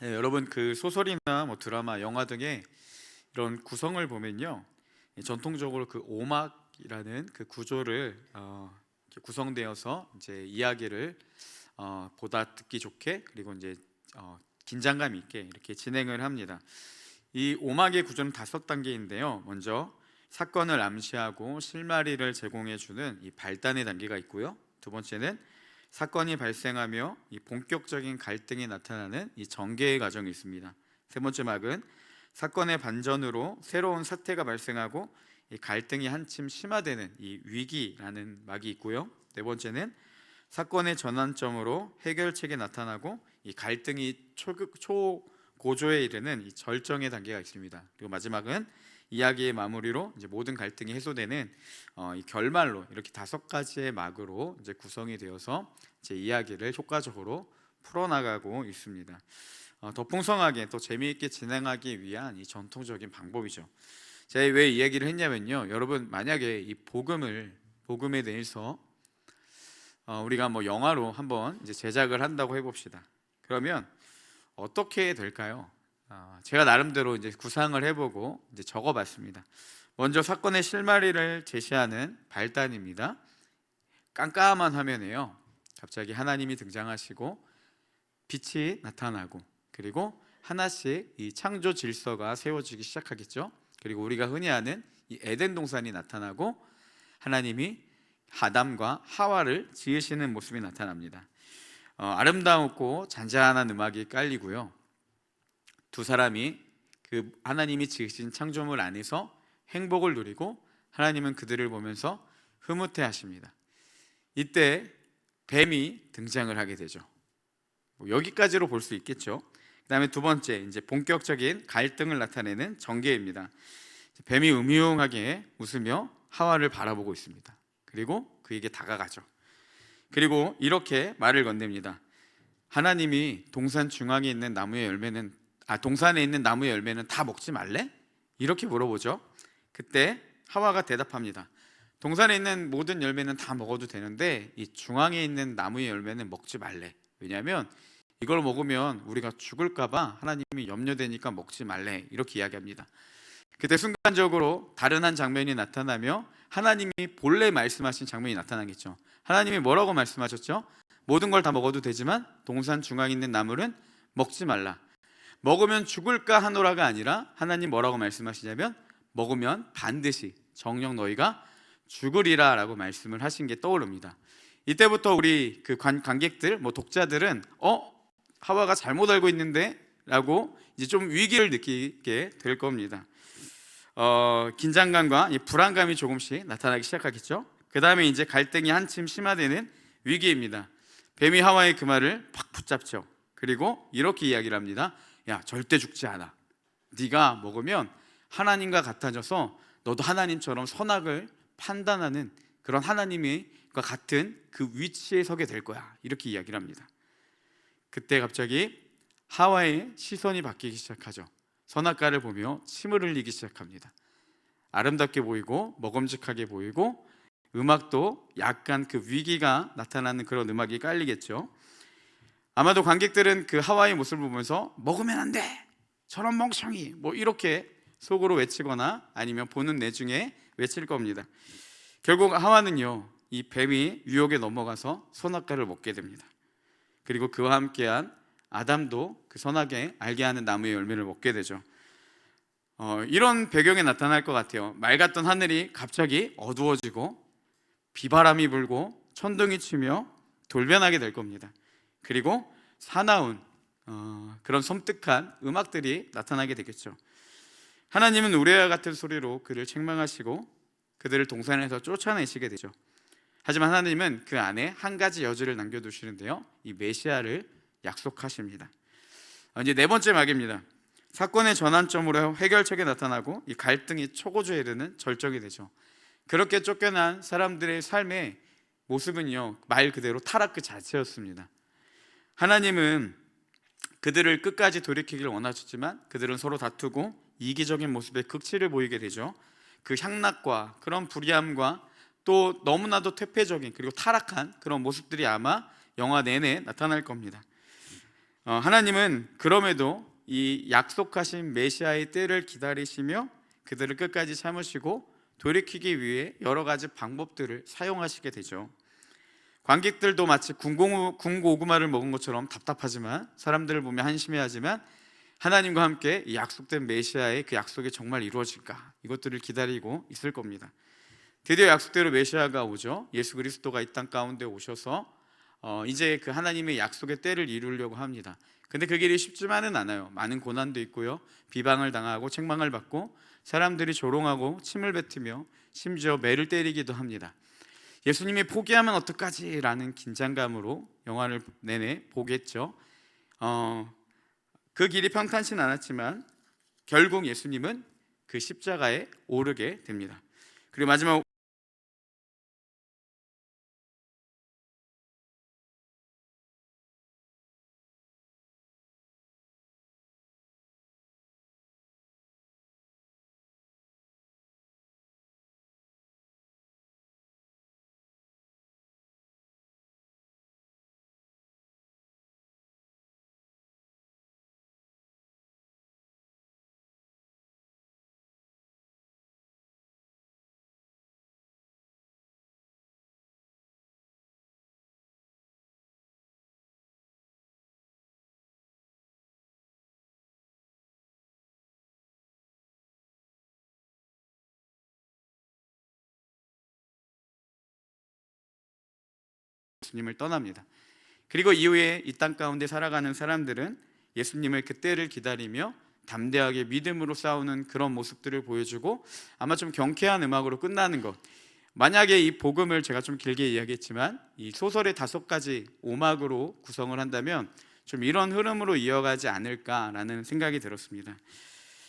여러분 그 소설이나 뭐 드라마, 영화 등의 이런 구성을 보면요, 전통적으로 그 오막이라는 그 구조를 이렇게 구성되어서 이제 이야기를 보다 듣기 좋게, 그리고 이제 긴장감 있게 이렇게 진행을 합니다. 이 오막의 구조는 5단계인데요. 먼저 사건을 암시하고 실마리를 제공해 주는 이 발단의 단계가 있고요. 두 번째는 사건이 발생하며 이 본격적인 갈등이 나타나는 이 전개의 과정이 있습니다. 세 번째 막은 사건의 반전으로 새로운 사태가 발생하고 이 갈등이 한층 심화되는 이 위기라는 막이 있고요. 네 번째는 사건의 전환점으로 해결책이 나타나고 이 갈등이 초고조에 이르는 이 절정의 단계가 있습니다. 그리고 마지막은 이야기의 마무리로 이제 모든 갈등이 해소되는 이 결말로, 이렇게 5가지의 막으로 이제 구성이 되어서 이제 이야기를 효과적으로 풀어나가고 있습니다. 더 풍성하게 또 재미있게 진행하기 위한 이 전통적인 방법이죠. 제가 왜 이 얘기를 했냐면요, 여러분 만약에 이 복음에 대해서 우리가 뭐 영화로 한번 이제 제작을 한다고 해봅시다. 그러면 어떻게 될까요? 제가 나름대로 이제 구상을 해보고 이제 적어봤습니다. 먼저 사건의 실마리를 제시하는 발단입니다. 깜깜한 화면에요, 갑자기 하나님이 등장하시고 빛이 나타나고, 그리고 하나씩 이 창조 질서가 세워지기 시작하겠죠. 그리고 우리가 흔히 아는 이 에덴 동산이 나타나고 하나님이 아담과 하와를 지으시는 모습이 나타납니다. 아름다웠고 잔잔한 음악이 깔리고요, 두 사람이 그 하나님이 지으신 창조물 안에서 행복을 누리고 하나님은 그들을 보면서 흐뭇해 하십니다. 이때 뱀이 등장을 하게 되죠. 여기까지로 볼 수 있겠죠. 그 다음에 두 번째, 이제 본격적인 갈등을 나타내는 전개입니다. 뱀이 음흉하게 웃으며 하와를 바라보고 있습니다. 그리고 그에게 다가가죠. 그리고 이렇게 말을 건넵니다. 하나님이 동산 중앙에 있는 나무의 열매는 동산에 있는 나무의 열매는 다 먹지 말래? 이렇게 물어보죠. 그때 하와가 대답합니다. 동산에 있는 모든 열매는 다 먹어도 되는데 이 중앙에 있는 나무의 열매는 먹지 말래. 왜냐하면 이걸 먹으면 우리가 죽을까봐 하나님이 염려되니까 먹지 말래. 이렇게 이야기합니다. 그때 순간적으로 다른 한 장면이 나타나며 하나님이 본래 말씀하신 장면이 나타나겠죠. 하나님이 뭐라고 말씀하셨죠? 모든 걸 다 먹어도 되지만 동산 중앙에 있는 나무는 먹지 말라. 먹으면 죽을까 하노라가 아니라 하나님 뭐라고 말씀하시냐면 먹으면 반드시 정녕 너희가 죽으리라 라고 말씀을 하신 게 떠오릅니다. 이때부터 우리 그 관객들, 독자들은 하와가 잘못 알고 있는데 라고 이제 좀 위기를 느끼게 될 겁니다. 긴장감과 불안감이 조금씩 나타나기 시작하겠죠. 그 다음에 이제 갈등이 한층 심화되는 위기입니다. 뱀이 하와의 그 말을 팍 붙잡죠. 그리고 이렇게 이야기를 합니다. 야, 절대 죽지 않아. 네가 먹으면 하나님과 같아져서 너도 하나님처럼 선악을 판단하는 그런 하나님과 같은 그 위치에 서게 될 거야. 이렇게 이야기를 합니다. 그때 갑자기 하와의 시선이 바뀌기 시작하죠. 선악과를 보며 침을 흘리기 시작합니다. 아름답게 보이고 먹음직하게 보이고 음악도 약간 그 위기가 나타나는 그런 음악이 깔리겠죠. 아마도 관객들은 그 하와의 모습을 보면서 먹으면 안 돼! 저런 멍청이! 이렇게 속으로 외치거나 아니면 보는 내중에 외칠 겁니다. 결국 하와는요, 이 뱀이 유혹에 넘어가서 선악과를 먹게 됩니다. 그리고 그와 함께한 아담도 그 선악에 알게 하는 나무의 열매를 먹게 되죠. 이런 배경에 나타날 것 같아요. 맑았던 하늘이 갑자기 어두워지고 비바람이 불고 천둥이 치며 돌변하게 될 겁니다. 그리고 사나운 그런 섬뜩한 음악들이 나타나게 되겠죠. 하나님은 우레와 같은 소리로 그를 책망하시고 그들을 동산에서 쫓아내시게 되죠. 하지만 하나님은 그 안에 한 가지 여지를 남겨두시는데요, 이 메시아를 약속하십니다. 이제 네 번째 막입니다. 사건의 전환점으로 해결책이 나타나고 이 갈등이 초고조에 이르는 절정이 되죠. 그렇게 쫓겨난 사람들의 삶의 모습은요, 말 그대로 타락 그 자체였습니다. 하나님은 그들을 끝까지 돌이키기를 원하셨지만 그들은 서로 다투고 이기적인 모습의 극치를 보이게 되죠. 그 향락과 그런 불의함과 또 너무나도 퇴폐적인 그리고 타락한 그런 모습들이 아마 영화 내내 나타날 겁니다. 하나님은 그럼에도 이 약속하신 메시아의 때를 기다리시며 그들을 끝까지 참으시고 돌이키기 위해 여러 가지 방법들을 사용하시게 되죠. 관객들도 마치 군고구마를 먹은 것처럼 답답하지만, 사람들을 보며 한심해하지만, 하나님과 함께 이 약속된 메시아의 그 약속이 정말 이루어질까, 이것들을 기다리고 있을 겁니다. 드디어 약속대로 메시아가 오죠. 예수 그리스도가 이 땅 가운데 오셔서 이제 그 하나님의 약속의 때를 이루려고 합니다. 근데 그 길이 쉽지만은 않아요. 많은 고난도 있고요, 비방을 당하고 책망을 받고 사람들이 조롱하고 침을 뱉으며 심지어 매를 때리기도 합니다. 예수님이 포기하면 어떡하지? 라는 긴장감으로 영화를 내내 보겠죠. 그 길이 평탄치 않았지만 결국 예수님은 그 십자가에 오르게 됩니다. 그리고 마지막 예수님을 떠납니다. 그리고 이후에 이 땅 가운데 살아가는 사람들은 예수님을 그때를 기다리며 담대하게 믿음으로 싸우는 그런 모습들을 보여주고, 아마 좀 경쾌한 음악으로 끝나는 것. 만약에 이 복음을 제가 좀 길게 이야기했지만 이 소설의 5가지 오막으로 구성을 한다면 좀 이런 흐름으로 이어가지 않을까라는 생각이 들었습니다.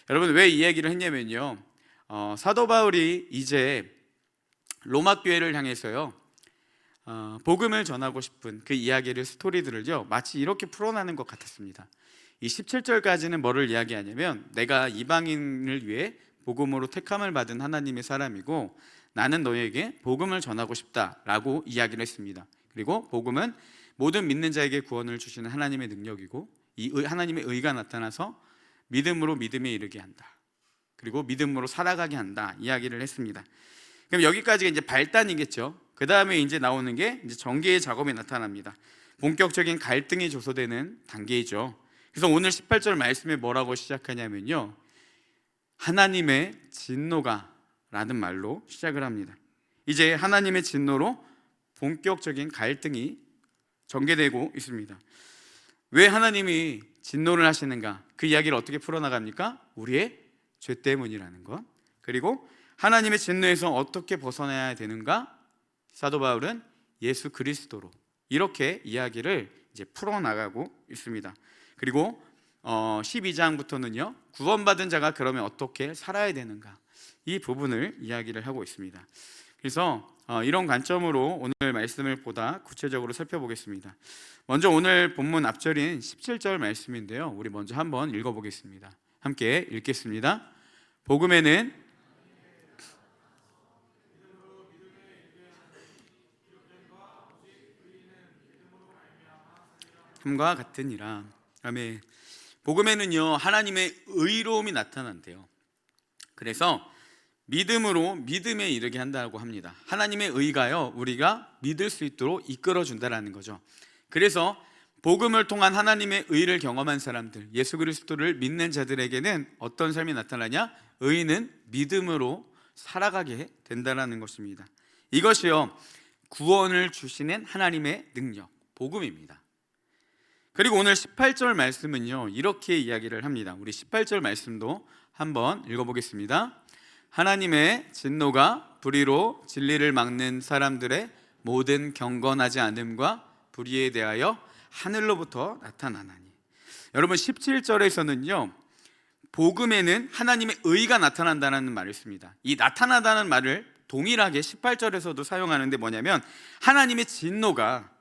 여러분, 왜 이 얘기를 했냐면요, 사도 바울이 이제 로마 교회를 향해서요, 복음을 전하고 싶은 그 이야기를, 스토리들을요, 마치 이렇게 풀어나는 것 같았습니다. 이 17절까지는 뭐를 이야기하냐면, 내가 이방인을 위해 복음으로 택함을 받은 하나님의 사람이고 나는 너에게 복음을 전하고 싶다라고 이야기를 했습니다. 그리고 복음은 모든 믿는 자에게 구원을 주시는 하나님의 능력이고, 이 하나님의 의가 나타나서 믿음으로 믿음에 이르게 한다, 그리고 믿음으로 살아가게 한다 이야기를 했습니다. 그럼 여기까지가 이제 발단이겠죠. 그 다음에 이제 나오는 게 이제 전개의 작업이 나타납니다. 본격적인 갈등이 조소되는 단계이죠. 그래서 오늘 18절 말씀에 뭐라고 시작하냐면요, 하나님의 진노가 라는 말로 시작을 합니다. 이제 하나님의 진노로 본격적인 갈등이 전개되고 있습니다. 왜 하나님이 진노를 하시는가? 그 이야기를 어떻게 풀어나갑니까? 우리의 죄 때문이라는 것. 그리고 하나님의 진노에서 어떻게 벗어나야 되는가? 사도 바울은 예수 그리스도로, 이렇게 이야기를 이제 풀어나가고 있습니다. 그리고 12장부터는요, 구원받은 자가 그러면 어떻게 살아야 되는가, 이 부분을 이야기를 하고 있습니다. 그래서 이런 관점으로 오늘 말씀을 보다 구체적으로 살펴보겠습니다. 먼저 오늘 본문 앞절인 17절 말씀인데요, 우리 먼저 한번 읽어보겠습니다. 함께 읽겠습니다. 복음에는 함과 같으니라. 아멘. 복음에는요, 하나님의 의로움이 나타난대요. 그래서 믿음으로 믿음에 이르게 한다고 합니다. 하나님의 의가요, 우리가 믿을 수 있도록 이끌어 준다라는 거죠. 그래서 복음을 통한 하나님의 의를 경험한 사람들, 예수 그리스도를 믿는 자들에게는 어떤 삶이 나타나냐? 의는 믿음으로 살아가게 된다라는 것입니다. 이것이요, 구원을 주시는 하나님의 능력, 복음입니다. 그리고 오늘 18절 말씀은요, 이렇게 이야기를 합니다. 우리 18절 말씀도 한번 읽어보겠습니다. 하나님의 진노가 불의로 진리를 막는 사람들의 모든 경건하지 않음과 불의에 대하여 하늘로부터 나타나나니. 여러분, 17절에서는요, 복음에는 하나님의 의가 나타난다는 말을 씁니다. 이 나타나다는 말을 동일하게 18절에서도 사용하는데 뭐냐면, 하나님의 진노가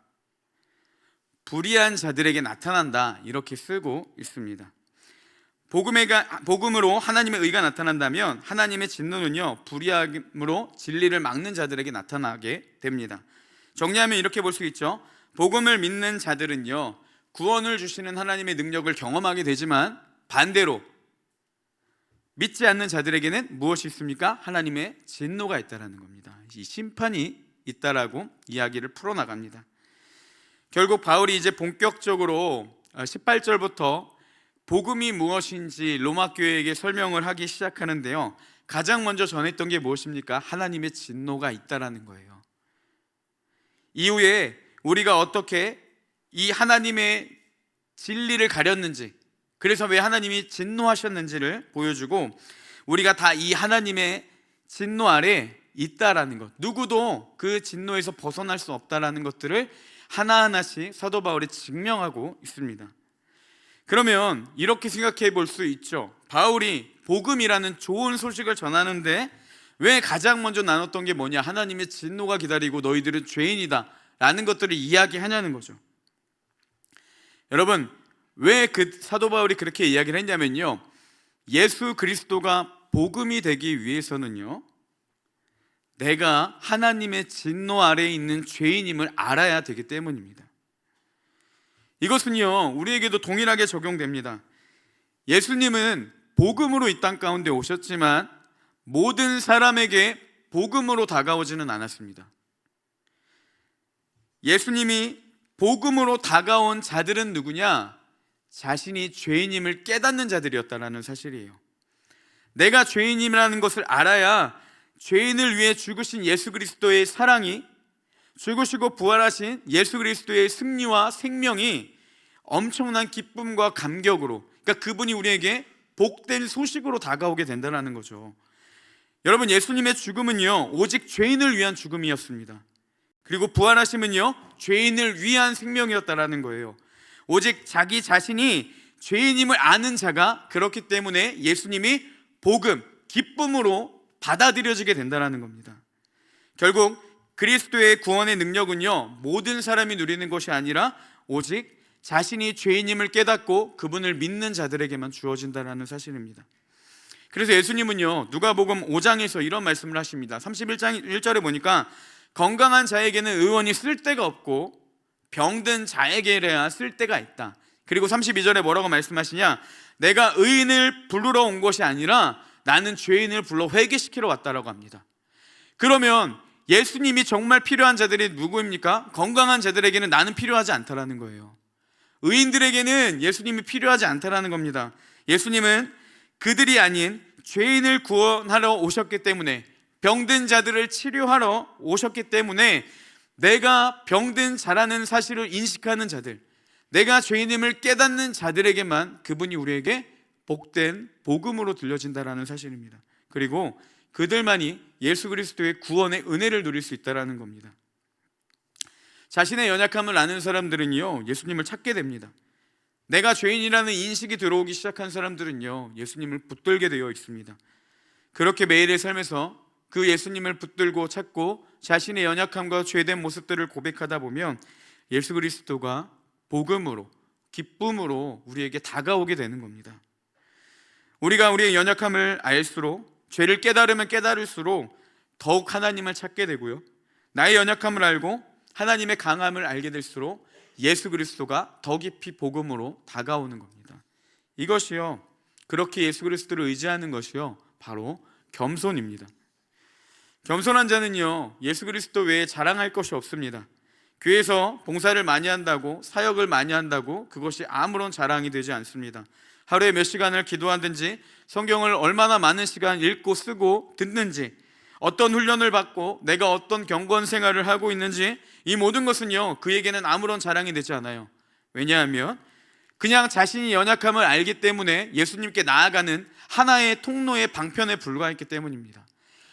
불의한 자들에게 나타난다, 이렇게 쓰고 있습니다. 복음으로 하나님의 의가 나타난다면 하나님의 진노는요, 불의함으로 진리를 막는 자들에게 나타나게 됩니다. 정리하면 이렇게 볼 수 있죠. 복음을 믿는 자들은요, 구원을 주시는 하나님의 능력을 경험하게 되지만 반대로 믿지 않는 자들에게는 무엇이 있습니까? 하나님의 진노가 있다라는 겁니다. 이 심판이 있다라고 이야기를 풀어나갑니다. 결국 바울이 이제 본격적으로 18절부터 복음이 무엇인지 로마 교회에게 설명을 하기 시작하는데요, 가장 먼저 전했던 게 무엇입니까? 하나님의 진노가 있다라는 거예요. 이후에 우리가 어떻게 이 하나님의 진리를 가렸는지, 그래서 왜 하나님이 진노하셨는지를 보여주고, 우리가 다 이 하나님의 진노 아래 있다라는 것, 누구도 그 진노에서 벗어날 수 없다라는 것들을 하나하나씩 사도 바울이 증명하고 있습니다. 그러면 이렇게 생각해 볼 수 있죠. 바울이 복음이라는 좋은 소식을 전하는데 왜 가장 먼저 나눴던 게 뭐냐? 하나님의 진노가 기다리고 너희들은 죄인이다 라는 것들을 이야기하냐는 거죠. 여러분, 왜 그 사도 바울이 그렇게 이야기를 했냐면요, 예수 그리스도가 복음이 되기 위해서는요, 내가 하나님의 진노 아래에 있는 죄인임을 알아야 되기 때문입니다. 이것은요, 우리에게도 동일하게 적용됩니다. 예수님은 복음으로 이 땅 가운데 오셨지만 모든 사람에게 복음으로 다가오지는 않았습니다. 예수님이 복음으로 다가온 자들은 누구냐? 자신이 죄인임을 깨닫는 자들이었다는 사실이에요. 내가 죄인임이라는 것을 알아야 죄인을 위해 죽으신 예수 그리스도의 사랑이, 죽으시고 부활하신 예수 그리스도의 승리와 생명이 엄청난 기쁨과 감격으로, 그러니까 그분이 우리에게 복된 소식으로 다가오게 된다는 거죠. 여러분, 예수님의 죽음은요, 오직 죄인을 위한 죽음이었습니다. 그리고 부활하심은요, 죄인을 위한 생명이었다라는 거예요. 오직 자기 자신이 죄인임을 아는 자가 그렇기 때문에 예수님이 복음, 기쁨으로 받아들여지게 된다는 겁니다. 결국 그리스도의 구원의 능력은요, 모든 사람이 누리는 것이 아니라 오직 자신이 죄인임을 깨닫고 그분을 믿는 자들에게만 주어진다는 사실입니다. 그래서 예수님은요, 누가복음 5장에서 이런 말씀을 하십니다. 31장 1절에 보니까 건강한 자에게는 의원이 쓸데가 없고 병든 자에게야 쓸데가 있다. 그리고 32절에 뭐라고 말씀하시냐? 내가 의인을 부르러 온 것이 아니라 나는 죄인을 불러 회개시키러 왔다라고 합니다. 그러면 예수님이 정말 필요한 자들이 누구입니까? 건강한 자들에게는 나는 필요하지 않다라는 거예요. 의인들에게는 예수님이 필요하지 않다라는 겁니다. 예수님은 그들이 아닌 죄인을 구원하러 오셨기 때문에, 병든 자들을 치료하러 오셨기 때문에 내가 병든 자라는 사실을 인식하는 자들, 내가 죄인임을 깨닫는 자들에게만 그분이 우리에게 복된 복음으로 들려진다는 사실입니다. 그리고 그들만이 예수 그리스도의 구원의 은혜를 누릴 수 있다는 겁니다. 자신의 연약함을 아는 사람들은요, 예수님을 찾게 됩니다. 내가 죄인이라는 인식이 들어오기 시작한 사람들은요, 예수님을 붙들게 되어 있습니다. 그렇게 매일의 삶에서 그 예수님을 붙들고 찾고 자신의 연약함과 죄된 모습들을 고백하다 보면 예수 그리스도가 복음으로, 기쁨으로 우리에게 다가오게 되는 겁니다. 우리가 우리의 연약함을 알수록, 죄를 깨달으면 깨달을수록 더욱 하나님을 찾게 되고요, 나의 연약함을 알고 하나님의 강함을 알게 될수록 예수 그리스도가 더 깊이 복음으로 다가오는 겁니다. 이것이요, 그렇게 예수 그리스도를 의지하는 것이요, 바로 겸손입니다. 겸손한 자는요, 예수 그리스도 외에 자랑할 것이 없습니다. 교회에서 봉사를 많이 한다고, 사역을 많이 한다고 그것이 아무런 자랑이 되지 않습니다. 하루에 몇 시간을 기도하든지, 성경을 얼마나 많은 시간 읽고 쓰고 듣는지, 어떤 훈련을 받고 내가 어떤 경건 생활을 하고 있는지, 이 모든 것은요, 그에게는 아무런 자랑이 되지 않아요. 왜냐하면 그냥 자신이 연약함을 알기 때문에 예수님께 나아가는 하나의 통로의 방편에 불과했기 때문입니다.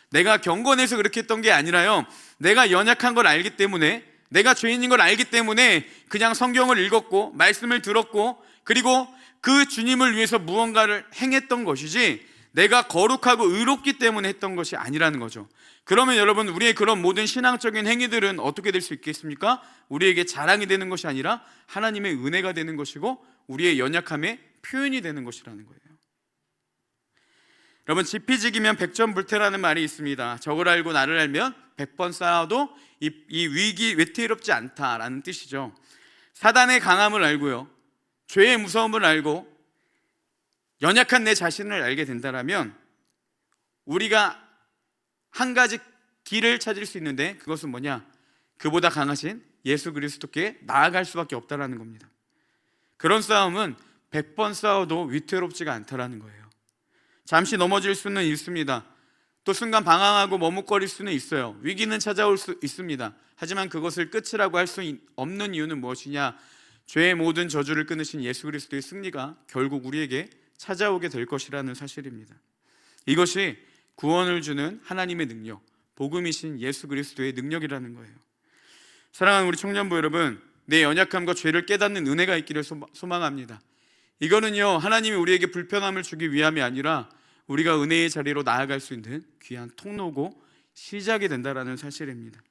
내가 경건해서 그렇게 했던 게 아니라요, 내가 연약한 걸 알기 때문에, 내가 죄인인 걸 알기 때문에 그냥 성경을 읽었고 말씀을 들었고, 그리고 그 주님을 위해서 무언가를 행했던 것이지 내가 거룩하고 의롭기 때문에 했던 것이 아니라는 거죠. 그러면 여러분, 우리의 그런 모든 신앙적인 행위들은 어떻게 될 수 있겠습니까? 우리에게 자랑이 되는 것이 아니라 하나님의 은혜가 되는 것이고 우리의 연약함의 표현이 되는 것이라는 거예요. 여러분, 지피지기면 백전불태라는 말이 있습니다. 적을 알고 나를 알면 100번 쌓아도 이 위기 외태롭지 않다라는 뜻이죠. 사단의 강함을 알고요, 죄의 무서움을 알고 연약한 내 자신을 알게 된다면 우리가 한 가지 길을 찾을 수 있는데, 그것은 뭐냐? 그보다 강하신 예수 그리스도께 나아갈 수밖에 없다라는 겁니다. 그런 싸움은 100번 싸워도 위태롭지가 않다라는 거예요. 잠시 넘어질 수는 있습니다. 또 순간 방황하고 머뭇거릴 수는 있어요. 위기는 찾아올 수 있습니다. 하지만 그것을 끝이라고 할 수 없는 이유는 무엇이냐? 죄의 모든 저주를 끊으신 예수 그리스도의 승리가 결국 우리에게 찾아오게 될 것이라는 사실입니다. 이것이 구원을 주는 하나님의 능력, 복음이신 예수 그리스도의 능력이라는 거예요. 사랑하는 우리 청년부 여러분, 내 연약함과 죄를 깨닫는 은혜가 있기를 소망합니다. 이거는요, 하나님이 우리에게 불편함을 주기 위함이 아니라 우리가 은혜의 자리로 나아갈 수 있는 귀한 통로고 시작이 된다라는 사실입니다.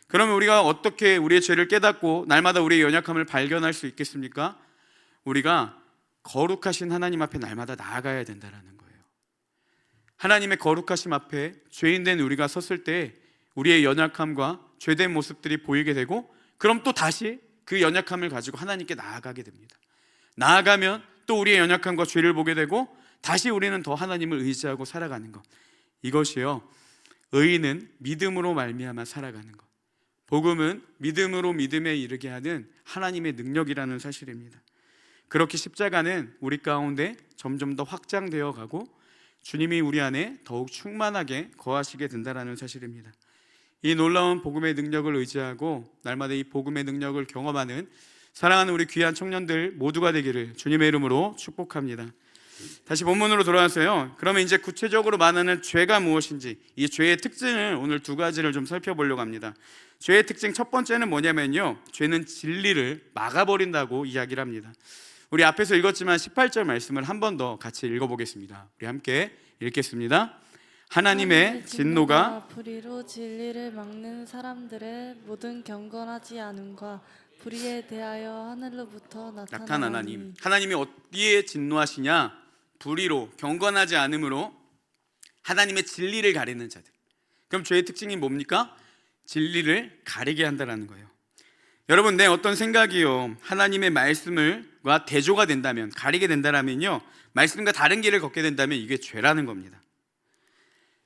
그러면 우리가 어떻게 우리의 죄를 깨닫고 날마다 우리의 연약함을 발견할 수 있겠습니까? 우리가 거룩하신 하나님 앞에 날마다 나아가야 된다라는 거예요. 하나님의 거룩하심 앞에 죄인된 우리가 섰을 때 우리의 연약함과 죄된 모습들이 보이게 되고, 그럼 또 다시 그 연약함을 가지고 하나님께 나아가게 됩니다. 나아가면 또 우리의 연약함과 죄를 보게 되고 다시 우리는 더 하나님을 의지하고 살아가는 것, 이것이요, 의인은 믿음으로 말미암아 살아가는 것, 복음은 믿음으로 믿음에 이르게 하는 하나님의 능력이라는 사실입니다. 그렇게 십자가는 우리 가운데 점점 더 확장되어 가고 주님이 우리 안에 더욱 충만하게 거하시게 된다는 사실입니다. 이 놀라운 복음의 능력을 의지하고 날마다 이 복음의 능력을 경험하는 사랑하는 우리 귀한 청년들 모두가 되기를 주님의 이름으로 축복합니다. 다시 본문으로 돌아왔어요. 그러면 이제 구체적으로 말하는 죄가 무엇인지, 이 죄의 특징을 오늘 두 가지를 좀 살펴보려고 합니다. 죄의 특징 첫 번째는 뭐냐면요, 죄는 진리를 막아버린다고 이야기를 합니다. 우리 앞에서 읽었지만 18절 말씀을 한 번 더 같이 읽어보겠습니다. 우리 함께 읽겠습니다. 하나님의 진노가 불의로 진리를 막는 사람들의 모든 경건하지 않음과 불의에 대하여 하늘로부터 나타나나니. 하나님이 어디에 진노하시냐? 불의로, 경건하지 않음으로 하나님의 진리를 가리는 자들. 그럼 죄의 특징이 뭡니까? 진리를 가리게 한다는 거예요. 여러분, 내 어떤 생각이요, 하나님의 말씀과 대조가 된다면, 가리게 된다면요, 말씀과 다른 길을 걷게 된다면 이게 죄라는 겁니다.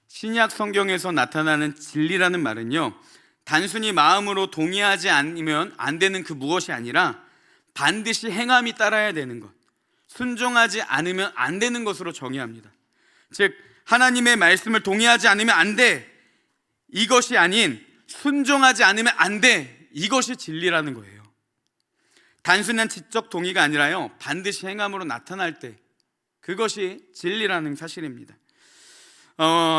신약 성경에서 나타나는 진리라는 말은요, 단순히 마음으로 동의하지 않으면 안 되는 그 무엇이 아니라 반드시 행함이 따라야 되는 것, 순종하지 않으면 안 되는 것으로 정의합니다. 즉, 하나님의 말씀을 동의하지 않으면 안 돼, 이것이 아닌 순종하지 않으면 안 돼, 이것이 진리라는 거예요. 단순한 지적 동의가 아니라요, 반드시 행함으로 나타날 때 그것이 진리라는 사실입니다.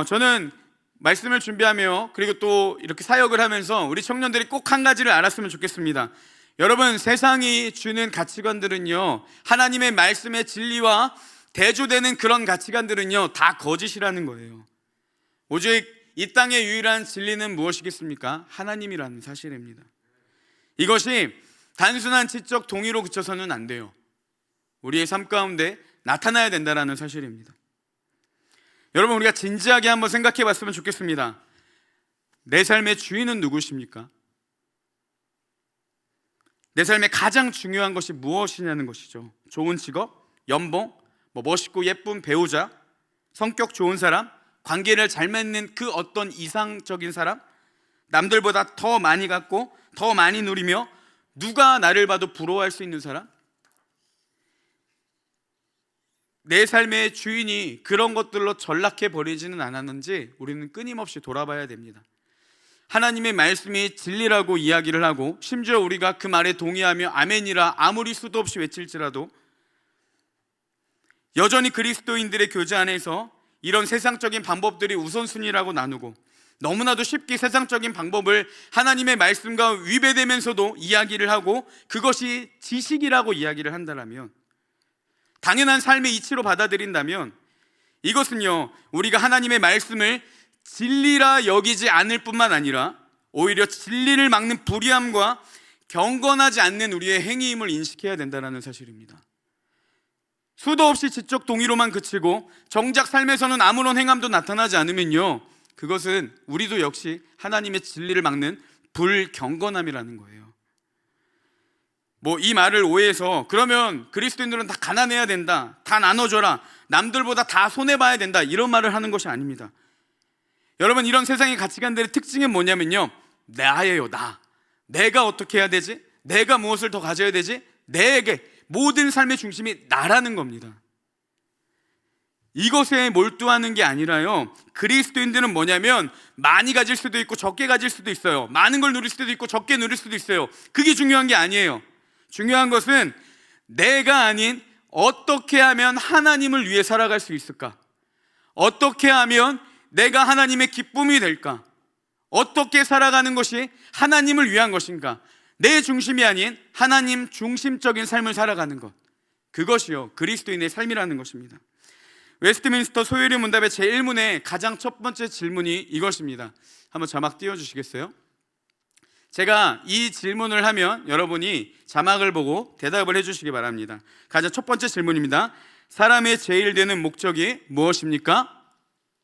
저는 말씀을 준비하며 그리고 또 이렇게 사역을 하면서 우리 청년들이 꼭 한 가지를 알았으면 좋겠습니다. 여러분, 세상이 주는 가치관들은요, 하나님의 말씀의 진리와 대조되는 그런 가치관들은요, 다 거짓이라는 거예요. 오직 이 땅의 유일한 진리는 무엇이겠습니까? 하나님이라는 사실입니다. 이것이 단순한 지적 동의로 그쳐서는 안 돼요. 우리의 삶 가운데 나타나야 된다는 사실입니다. 여러분, 우리가 진지하게 한번 생각해 봤으면 좋겠습니다. 내 삶의 주인은 누구십니까? 내 삶에 가장 중요한 것이 무엇이냐는 것이죠. 좋은 직업, 연봉, 멋있고 예쁜 배우자, 성격 좋은 사람, 관계를 잘 맺는 그 어떤 이상적인 사람, 남들보다 더 많이 갖고 더 많이 누리며 누가 나를 봐도 부러워할 수 있는 사람, 내 삶의 주인이 그런 것들로 전락해 버리지는 않았는지 우리는 끊임없이 돌아봐야 됩니다. 하나님의 말씀이 진리라고 이야기를 하고 심지어 우리가 그 말에 동의하며 아멘이라 아무리 수도 없이 외칠지라도 여전히 그리스도인들의 교제 안에서 이런 세상적인 방법들이 우선순위라고 나누고 너무나도 쉽게 세상적인 방법을 하나님의 말씀과 위배되면서도 이야기를 하고 그것이 지식이라고 이야기를 한다면, 당연한 삶의 이치로 받아들인다면 이것은요, 우리가 하나님의 말씀을 진리라 여기지 않을 뿐만 아니라 오히려 진리를 막는 불의함과 경건하지 않는 우리의 행위임을 인식해야 된다는 사실입니다. 수도 없이 지적 동의로만 그치고 정작 삶에서는 아무런 행함도 나타나지 않으면요, 그것은 우리도 역시 하나님의 진리를 막는 불경건함이라는 거예요. 뭐 이 말을 오해해서 그러면 그리스도인들은 다 가난해야 된다, 다 나눠줘라, 남들보다 다 손해봐야 된다, 이런 말을 하는 것이 아닙니다. 여러분, 이런 세상의 가치관들의 특징은 뭐냐면요, 나예요. 내가 어떻게 해야 되지? 내가 무엇을 더 가져야 되지? 내게 모든 삶의 중심이 나라는 겁니다. 이것에 몰두하는 게 아니라요, 그리스도인들은 뭐냐면 많이 가질 수도 있고 적게 가질 수도 있어요. 많은 걸 누릴 수도 있고 적게 누릴 수도 있어요. 그게 중요한 게 아니에요. 중요한 것은 내가 아닌 어떻게 하면 하나님을 위해 살아갈 수 있을까? 어떻게 하면 내가 하나님의 기쁨이 될까? 어떻게 살아가는 것이 하나님을 위한 것인가? 내 중심이 아닌 하나님 중심적인 삶을 살아가는 것, 그것이요 그리스도인의 삶이라는 것입니다. 웨스트민스터 소요리 문답의 제1문의 가장 첫 번째 질문이 이것입니다. 한번 자막 띄워주시겠어요? 제가 이 질문을 하면 여러분이 자막을 보고 대답을 해주시기 바랍니다. 가장 첫 번째 질문입니다. 사람의 제일 되는 목적이 무엇입니까?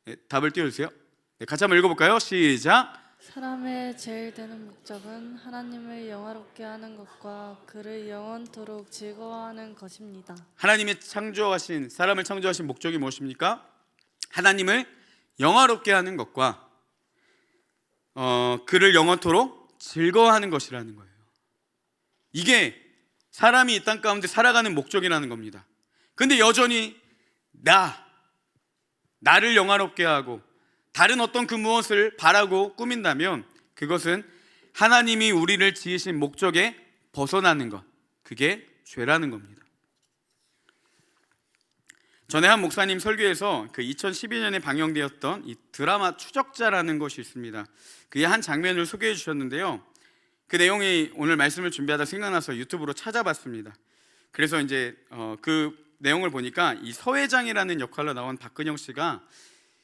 네, 답을 띄워주세요. 네, 같이 한번 읽어볼까요? 시작. 사람의 제일 되는 목적은 하나님을 영화롭게 하는 것과 그를 영원토록 즐거워하는 것입니다. 하나님이 창조하신, 사람을 창조하신 목적이 무엇입니까? 하나님을 영화롭게 하는 것과 그를 영원토록 즐거워하는 것이라는 거예요. 이게 사람이 이 땅 가운데 살아가는 목적이라는 겁니다. 근데 여전히 나를 영화롭게 하고 다른 어떤 그 무엇을 바라고 꾸민다면 그것은 하나님이 우리를 지으신 목적에 벗어나는 것, 그게 죄라는 겁니다. 전에 한 목사님 설교에서 그 2012년에 방영되었던 이 드라마 추적자라는 것이 있습니다. 그의 한 장면을 소개해 주셨는데요, 그 내용이 오늘 말씀을 준비하다 생각나서 유튜브로 찾아봤습니다. 그래서 이제 그 내용을 보니까 이 서회장이라는 역할로 나온 박근영 씨가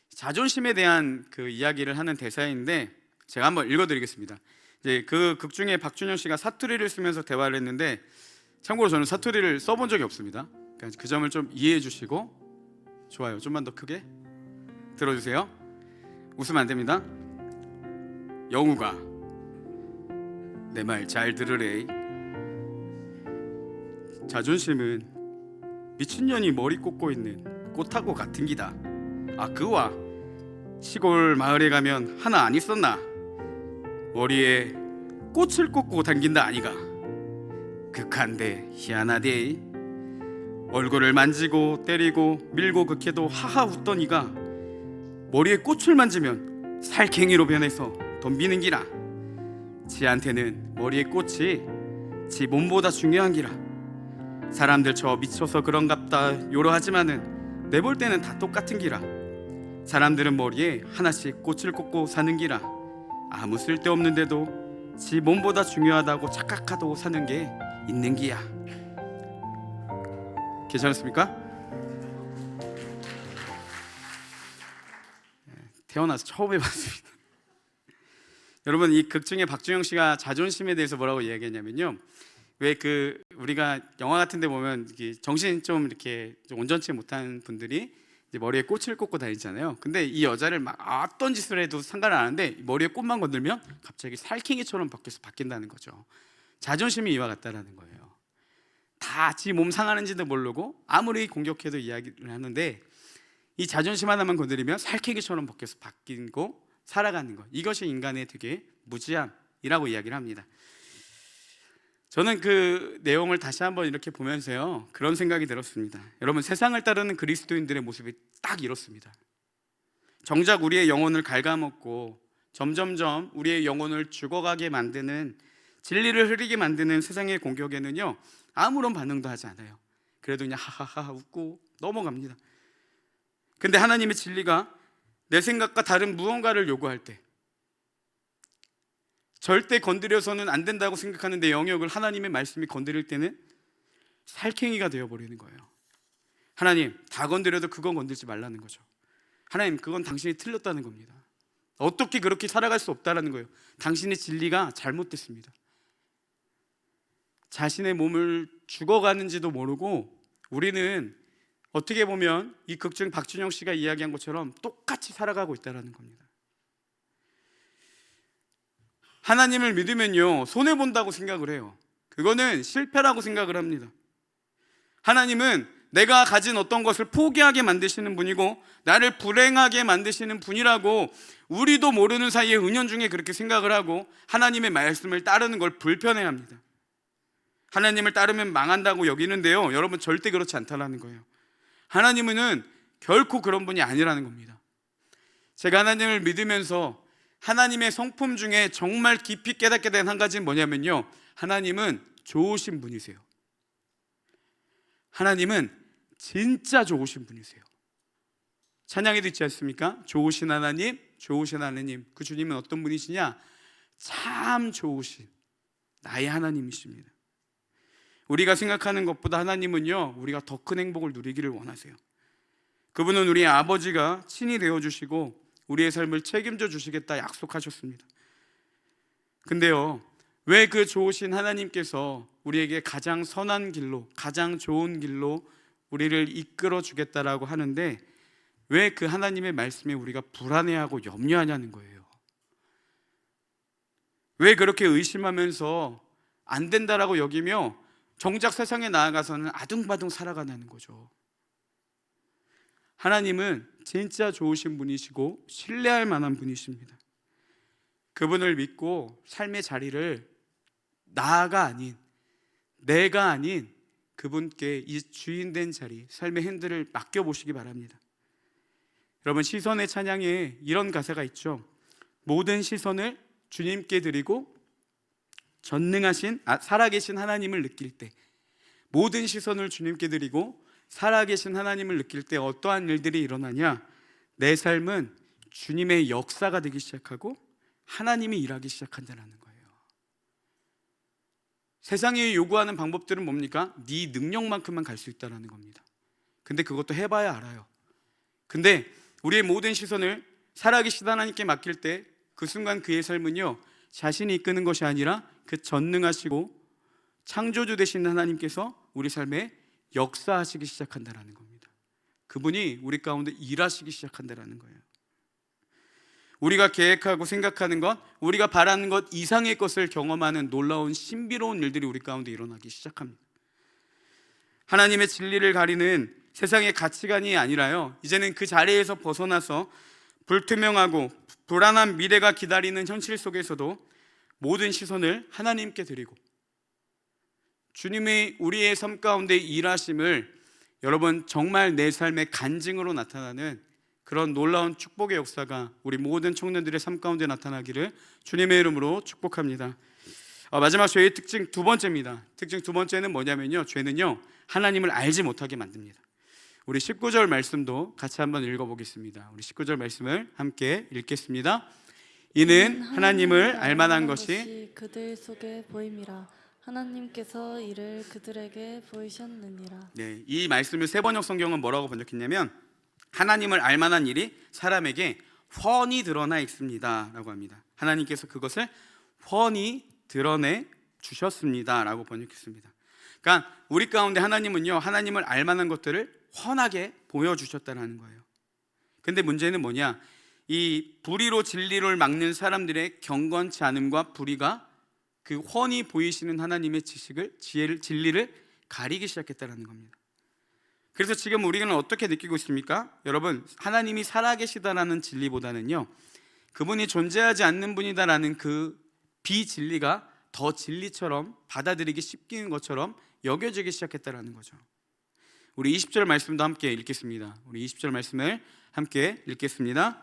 자존심에 대한 그 이야기를 하는 대사인데 제가 한번 읽어드리겠습니다. 이제 그 극 중에 박준영 씨가 사투리를 쓰면서 대화를 했는데, 참고로 저는 사투리를 써본 적이 없습니다. 그러니까 그 점을 좀 이해해 주시고, 좋아요, 좀만 더 크게 들어주세요. 웃으면 안 됩니다. 영우가 내 말 잘 들으래. 자존심은 미친년이 머리 꽂고 있는 꽃하고 같은 기다. 그와 시골 마을에 가면 하나 안 있었나? 머리에 꽃을 꽂고 당긴다 아니가. 극한데 희한하대. 얼굴을 만지고 때리고 밀고 극해도 하하 웃던 이가 머리에 꽃을 만지면 살쾡이로 변해서 덤비는 기라. 지한테는 머리에 꽃이 지 몸보다 중요한 기라. 사람들 저 미쳐서 그런갑다 요러 하지만은 내 볼 때는 다 똑같은 기라. 사람들은 머리에 하나씩 꽃을 꽂고 사는 기라. 아무 쓸데없는데도 지 몸보다 중요하다고 착각하고 사는 게 있는 기야. 괜찮습니까? 태어나서 처음 해봤습니다. 여러분, 이 극 중에 박준영 씨가 자존심에 대해서 뭐라고 이야기했냐면요, 왜 그 우리가 영화 같은 데 보면 정신 좀 이렇게 좀 온전치 못한 분들이 이제 머리에 꽃을 꽂고 다니잖아요. 근데 이 여자를 막 어떤 짓을 해도 상관 안 하는데 머리에 꽃만 건들면 갑자기 살쾡이처럼 바뀐다는 거죠. 자존심이 이와 같다라는 거예요. 다 지 몸 상하는지도 모르고 아무리 공격해도 이야기를 하는데 이 자존심 하나만 건드리면 살쾡이처럼 바뀌고 살아가는 것, 이것이 인간의 되게 무지함이라고 이야기를 합니다. 저는 그 내용을 다시 한번 이렇게 보면서요, 그런 생각이 들었습니다. 여러분, 세상을 따르는 그리스도인들의 모습이 딱 이렇습니다. 정작 우리의 영혼을 갉아먹고 점점점 우리의 영혼을 죽어가게 만드는, 진리를 흐리게 만드는 세상의 공격에는요 아무런 반응도 하지 않아요. 그래도 그냥 하하하 웃고 넘어갑니다. 근데 하나님의 진리가 내 생각과 다른 무언가를 요구할 때, 절대 건드려서는 안 된다고 생각하는 내 영역을 하나님의 말씀이 건드릴 때는 살쾡이가 되어버리는 거예요. 하나님, 다 건드려도 그건 건들지 말라는 거죠. 하나님, 그건 당신이 틀렸다는 겁니다. 어떻게 그렇게 살아갈 수 없다라는 거예요. 당신의 진리가 잘못됐습니다. 자신의 몸을 죽어가는지도 모르고 우리는 어떻게 보면 이 극 중 박준영 씨가 이야기한 것처럼 똑같이 살아가고 있다는 겁니다. 하나님을 믿으면요 손해본다고 생각을 해요. 그거는 실패라고 생각을 합니다. 하나님은 내가 가진 어떤 것을 포기하게 만드시는 분이고 나를 불행하게 만드시는 분이라고 우리도 모르는 사이에 은연중에 그렇게 생각을 하고 하나님의 말씀을 따르는 걸 불편해합니다. 하나님을 따르면 망한다고 여기는데요, 여러분 절대 그렇지 않다라는 거예요. 하나님은 결코 그런 분이 아니라는 겁니다. 제가 하나님을 믿으면서 하나님의 성품 중에 정말 깊이 깨닫게 된 한 가지는 뭐냐면요, 하나님은 좋으신 분이세요. 하나님은 진짜 좋으신 분이세요. 찬양에도 있지 않습니까? 좋으신 하나님, 좋으신 하나님. 그 주님은 어떤 분이시냐? 참 좋으신 나의 하나님이십니다. 우리가 생각하는 것보다 하나님은요, 우리가 더 큰 행복을 누리기를 원하세요. 그분은 우리의 아버지가 친히 되어주시고 우리의 삶을 책임져 주시겠다 약속하셨습니다. 근데요, 왜 그 좋으신 하나님께서 우리에게 가장 선한 길로, 가장 좋은 길로 우리를 이끌어 주겠다라고 하는데 왜 그 하나님의 말씀에 우리가 불안해하고 염려하냐는 거예요. 왜 그렇게 의심하면서 안 된다라고 여기며 정작 세상에 나아가서는 아둥바둥 살아가는 거죠. 하나님은 진짜 좋으신 분이시고 신뢰할 만한 분이십니다. 그분을 믿고 삶의 자리를 나가 아닌, 내가 아닌 그분께 이 주인된 자리, 삶의 핸들을 맡겨보시기 바랍니다. 여러분, 시선의 찬양에 이런 가사가 있죠. 모든 시선을 주님께 드리고 전능하신 살아계신 하나님을 느낄 때, 모든 시선을 주님께 드리고 살아계신 하나님을 느낄 때 어떠한 일들이 일어나냐? 내 삶은 주님의 역사가 되기 시작하고 하나님이 일하기 시작한다는 거예요. 세상이 요구하는 방법들은 뭡니까? 네 능력만큼만 갈 수 있다는 겁니다. 근데 그것도 해봐야 알아요. 근데 우리의 모든 시선을 살아계신 하나님께 맡길 때 그 순간 그의 삶은요, 자신이 이끄는 것이 아니라 그 전능하시고 창조주 되신 하나님께서 우리 삶에 역사하시기 시작한다는 겁니다. 그분이 우리 가운데 일하시기 시작한다는 거예요. 우리가 계획하고 생각하는 것, 우리가 바라는 것 이상의 것을 경험하는 놀라운 신비로운 일들이 우리 가운데 일어나기 시작합니다. 하나님의 진리를 가리는 세상의 가치관이 아니라요, 이제는 그 자리에서 벗어나서 불투명하고 불안한 미래가 기다리는 현실 속에서도 모든 시선을 하나님께 드리고 주님이 우리의 삶 가운데 일하심을 여러분 정말 내 삶의 간증으로 나타나는 그런 놀라운 축복의 역사가 우리 모든 청년들의 삶 가운데 나타나기를 주님의 이름으로 축복합니다. 마지막 죄의 특징 두 번째입니다. 특징 두 번째는 뭐냐면요, 죄는요 하나님을 알지 못하게 만듭니다. 우리 19절 말씀도 같이 한번 읽어보겠습니다. 우리 19절 말씀을 함께 읽겠습니다. 이는 하나님을 알만한 것이 그들 속에 보임이라. 하나님께서 이를 그들에게 보이셨느니라. 네, 이 말씀을 세번역 성경은 뭐라고 번역했냐면 하나님을 알만한 일이 사람에게 훤히 드러나 있습니다 라고 합니다. 하나님께서 그것을 훤히 드러내 주셨습니다 라고 번역했습니다. 그러니까 우리 가운데 하나님은요, 하나님을 알만한 것들을 훤하게 보여주셨다는 거예요. 근데 문제는 뭐냐? 이 불의로 진리를 막는 사람들의 경건치 않음과 불의가 그 훤히 보이시는 하나님의 진리를 가리기 시작했다는 겁니다. 그래서 지금 우리는 어떻게 느끼고 있습니까? 여러분, 하나님이 살아계시다라는 진리보다는요, 그분이 존재하지 않는 분이다라는 그 비진리가 더 진리처럼 받아들이기 쉽긴 것처럼 여겨지기 시작했다라는 거죠. 우리 20절 말씀도 함께 읽겠습니다. 우리 20절 말씀을 함께 읽겠습니다.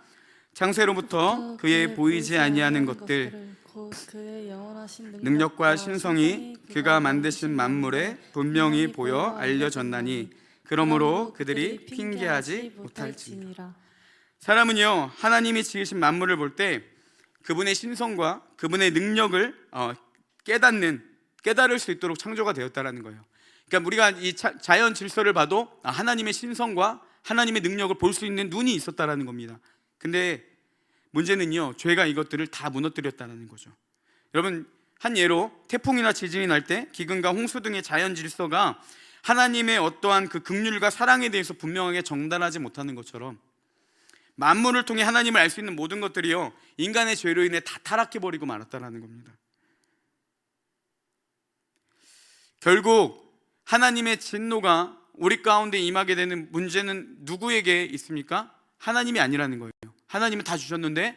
창세로부터 그의 보이지 아니하는 것들, 곧 그의 영원하신 능력과 신성이 그가 만드신 만물에 분명히 보여 알려졌나니 그러므로 그들이 핑계하지 못할지니라. 사람은요, 하나님이 지으신 만물을 볼 때 그분의 신성과 그분의 능력을 깨달을 수 있도록 창조가 되었다라는 거예요. 그러니까 우리가 이 자연 질서를 봐도 하나님의 신성과 하나님의 능력을 볼 수 있는 눈이 있었다라는 겁니다. 근데 문제는요, 죄가 이것들을 다 무너뜨렸다는 거죠. 여러분, 한 예로 태풍이나 지진이 날 때 기근과 홍수 등의 자연 질서가 하나님의 어떠한 그 긍휼과 사랑에 대해서 분명하게 정달하지 못하는 것처럼 만물을 통해 하나님을 알 수 있는 모든 것들이요, 인간의 죄로 인해 다 타락해버리고 말았다는 겁니다. 결국 하나님의 진노가 우리 가운데 임하게 되는 문제는 누구에게 있습니까? 하나님이 아니라는 거예요. 하나님은 다 주셨는데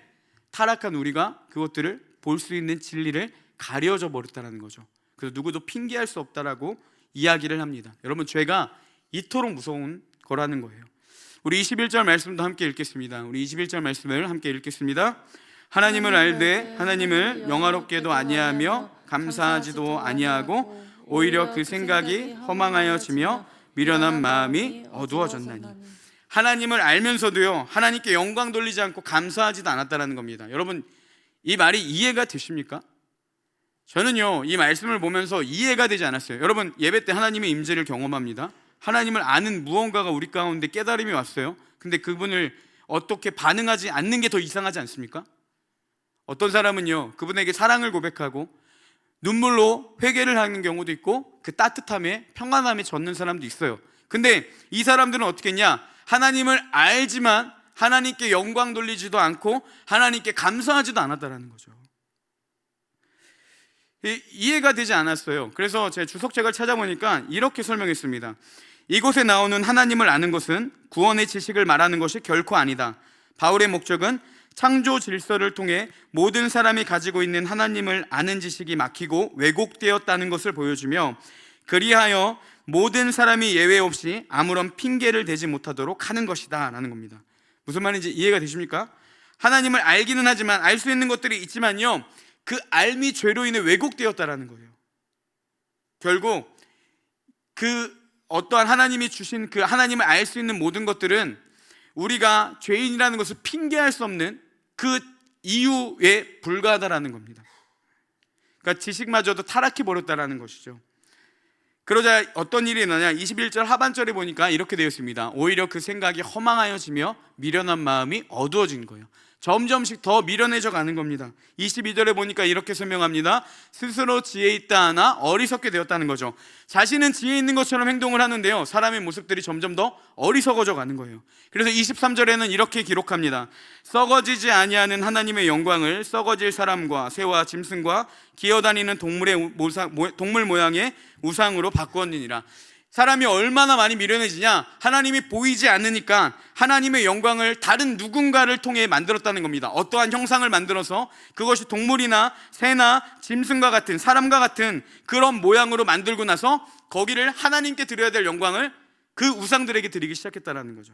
타락한 우리가 그것들을 볼 수 있는 진리를 가려져 버렸다는 거죠. 그래서 누구도 핑계할 수 없다라고 이야기를 합니다. 여러분, 죄가 이토록 무서운 거라는 거예요. 우리 21절 말씀도 함께 읽겠습니다. 우리 21절 말씀을 함께 읽겠습니다. 하나님을 알되 하나님을 영화롭게도 아니하며 감사하지도 아니하고 오히려 그 생각이 허망하여지며 미련한 마음이 어두워졌나니. 하나님을 알면서도요, 하나님께 영광 돌리지 않고 감사하지도 않았다는 겁니다. 여러분, 이 말이 이해가 되십니까? 저는요, 이 말씀을 보면서 이해가 되지 않았어요. 여러분, 예배 때 하나님의 임재를 경험합니다. 하나님을 아는 무언가가 우리 가운데 깨달음이 왔어요. 근데 그분을 어떻게 반응하지 않는 게 더 이상하지 않습니까? 어떤 사람은요, 그분에게 사랑을 고백하고 눈물로 회개를 하는 경우도 있고 그 따뜻함에 평안함에 젖는 사람도 있어요. 근데 이 사람들은 어떻게 했냐? 하나님을 알지만 하나님께 영광 돌리지도 않고 하나님께 감사하지도 않았다는 거죠. 이해가 되지 않았어요. 그래서 제 주석책을 찾아보니까 이렇게 설명했습니다. 이곳에 나오는 하나님을 아는 것은 구원의 지식을 말하는 것이 결코 아니다. 바울의 목적은 창조 질서를 통해 모든 사람이 가지고 있는 하나님을 아는 지식이 막히고 왜곡되었다는 것을 보여주며 그리하여 모든 사람이 예외 없이 아무런 핑계를 대지 못하도록 하는 것이다 라는 겁니다. 무슨 말인지 이해가 되십니까? 하나님을 알기는 하지만 알 수 있는 것들이 있지만요, 그 알미 죄로 인해 왜곡되었다라는 거예요. 결국 그 어떠한 하나님이 주신 그 하나님을 알 수 있는 모든 것들은 우리가 죄인이라는 것을 핑계할 수 없는 그 이유에 불과하다라는 겁니다. 그러니까 지식마저도 타락해 버렸다라는 것이죠. 그러자 어떤 일이 일어나냐? 21절 하반절에 보니까 이렇게 되어 있습니다. 오히려 그 생각이 허망하여지며 미련한 마음이 어두워진 거예요. 점점씩 더 미련해져 가는 겁니다. 22절에 보니까 이렇게 설명합니다. 스스로 지혜 있다 하나 어리석게 되었다는 거죠. 자신은 지혜 있는 것처럼 행동을 하는데요, 사람의 모습들이 점점 더 어리석어져 가는 거예요. 그래서 23절에는 이렇게 기록합니다. 썩어지지 아니하는 하나님의 영광을 썩어질 사람과 새와 짐승과 기어다니는 동물 모양의 우상으로 바꾸었느니라. 사람이 얼마나 많이 미련해지냐? 하나님이 보이지 않으니까 하나님의 영광을 다른 누군가를 통해 만들었다는 겁니다. 어떠한 형상을 만들어서 그것이 동물이나 새나 짐승과 같은, 사람과 같은 그런 모양으로 만들고 나서 거기를 하나님께 드려야 될 영광을 그 우상들에게 드리기 시작했다는 거죠.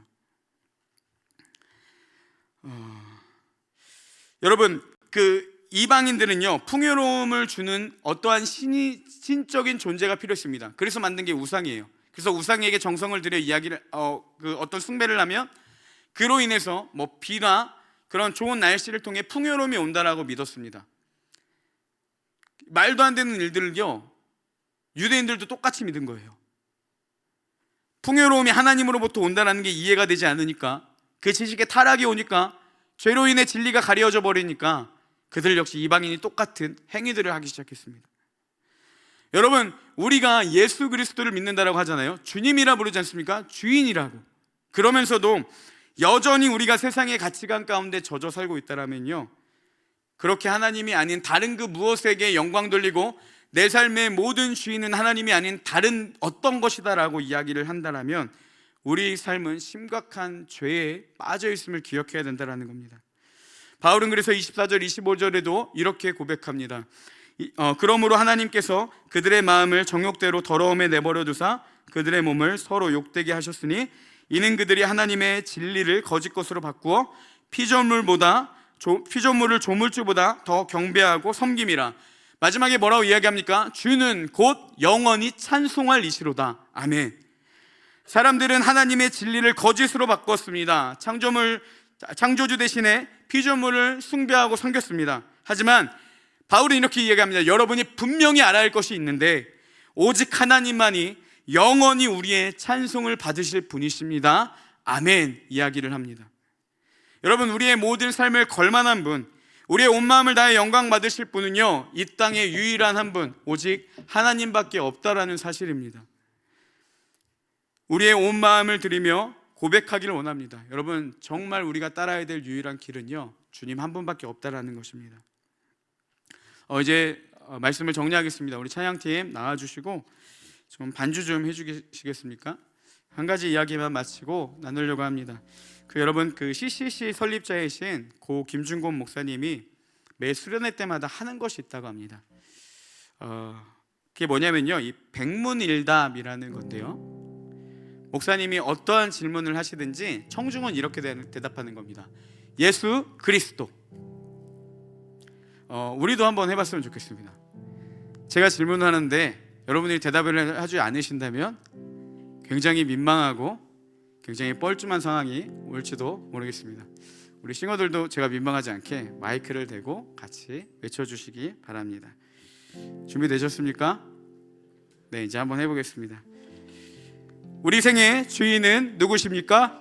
여러분, 그 이방인들은요, 풍요로움을 주는 어떠한 신적인 존재가 필요했습니다. 그래서 만든 게 우상이에요. 그래서 우상에게 정성을 들여 어떤 숭배를 하면 그로 인해서 뭐 비나 그런 좋은 날씨를 통해 풍요로움이 온다라고 믿었습니다. 말도 안 되는 일들을요, 유대인들도 똑같이 믿은 거예요. 풍요로움이 하나님으로부터 온다는 게 이해가 되지 않으니까, 그 지식에 타락이 오니까, 죄로 인해 진리가 가려져 버리니까 그들 역시 이방인이 똑같은 행위들을 하기 시작했습니다. 여러분, 우리가 예수 그리스도를 믿는다라고 하잖아요. 주님이라 부르지 않습니까? 주인이라고. 그러면서도 여전히 우리가 세상의 가치관 가운데 젖어 살고 있다라면요, 그렇게 하나님이 아닌 다른 그 무엇에게 영광 돌리고 내 삶의 모든 주인은 하나님이 아닌 다른 어떤 것이다라고 이야기를 한다라면 우리 삶은 심각한 죄에 빠져 있음을 기억해야 된다라는 겁니다. 바울은 그래서 24절 25절에도 이렇게 고백합니다. 그러므로 하나님께서 그들의 마음을 정욕대로 더러움에 내버려 두사 그들의 몸을 서로 욕되게 하셨으니 이는 그들이 하나님의 진리를 거짓 것으로 바꾸어 피조물을 조물주보다 더 경배하고 섬김이라. 마지막에 뭐라고 이야기합니까? 주는 곧 영원히 찬송할 이시로다. 아멘. 사람들은 하나님의 진리를 거짓으로 바꿨습니다. 창조주 대신에 피조물을 숭배하고 섬겼습니다. 하지만 바울은 이렇게 이야기합니다. 여러분이 분명히 알아야 할 것이 있는데 오직 하나님만이 영원히 우리의 찬송을 받으실 분이십니다. 아멘. 이야기를 합니다. 여러분, 우리의 모든 삶을 걸만한 분, 우리의 온 마음을 다해 영광 받으실 분은요, 이 땅에 유일한 한 분, 오직 하나님밖에 없다라는 사실입니다. 우리의 온 마음을 드리며 고백하기를 원합니다. 여러분, 정말 우리가 따라야 될 유일한 길은요, 주님 한 분밖에 없다라는 것입니다. 이제 말씀을 정리하겠습니다. 우리 찬양팀 나와주시고 좀 반주 좀 해주시겠습니까? 한 가지 이야기만 마치고 나누려고 합니다. 여러분 그 CCC 설립자이신 고 김준곤 목사님이 매 수련회 때마다 하는 것이 있다고 합니다. 그게 뭐냐면요, 이 백문일답이라는 건데요. 목사님이 어떠한 질문을 하시든지 청중은 이렇게 대답하는 겁니다. 예수 그리스도. 우리도 한번 해봤으면 좋겠습니다. 제가 질문을 하는데 여러분들이 대답을 하지 않으신다면 굉장히 민망하고 굉장히 뻘쭘한 상황이 올지도 모르겠습니다. 우리 싱어들도 제가 민망하지 않게 마이크를 대고 같이 외쳐주시기 바랍니다. 준비되셨습니까? 네, 이제 한번 해보겠습니다. 우리 생의 주인은 누구십니까?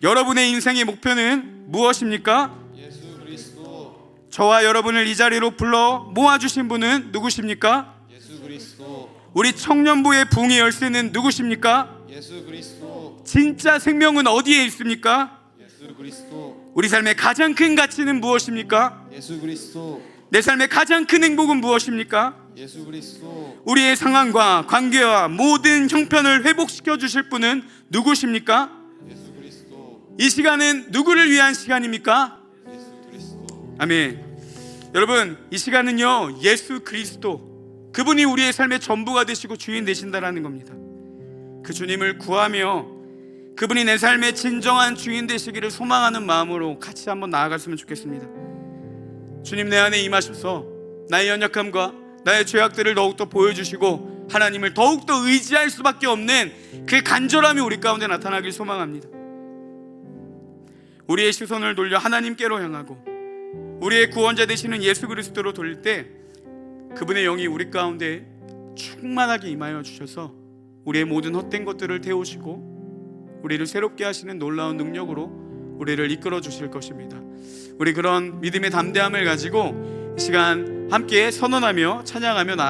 여러분의 인생의 목표는 무엇입니까? 예수 그리스도. 저와 여러분을 이 자리로 불러 모아주신 분은 누구십니까? 예수 그리스도. 우리 청년부의 부흥의 열쇠는 누구십니까? 예수 그리스도. 진짜 생명은 어디에 있습니까? 예수 그리스도. 우리 삶의 가장 큰 가치는 무엇입니까? 예수 그리스도. 내 삶의 가장 큰 행복은 무엇입니까? 예수 그리스도. 우리의 상황과 관계와 모든 형편을 회복시켜 주실 분은 누구십니까? 예수 그리스도. 이 시간은 누구를 위한 시간입니까? 예수 그리스도. 아멘. 여러분, 이 시간은요, 예수 그리스도, 그분이 우리의 삶의 전부가 되시고 주인 되신다라는 겁니다. 그 주님을 구하며 그분이 내 삶의 진정한 주인 되시기를 소망하는 마음으로 같이 한번 나아갔으면 좋겠습니다. 주님, 내 안에 임하셔서 나의 연약함과 나의 죄악들을 더욱더 보여주시고 하나님을 더욱더 의지할 수밖에 없는 그 간절함이 우리 가운데 나타나길 소망합니다. 우리의 시선을 돌려 하나님께로 향하고 우리의 구원자 되시는 예수 그리스도로 돌릴 때 그분의 영이 우리 가운데 충만하게 임하여 주셔서 우리의 모든 헛된 것들을 태우시고 우리를 새롭게 하시는 놀라운 능력으로 우리를 이끌어 주실 것입니다. 우리 그런 믿음의 담대함을 가지고 이 시간 함께 선언하며 찬양하며 나아가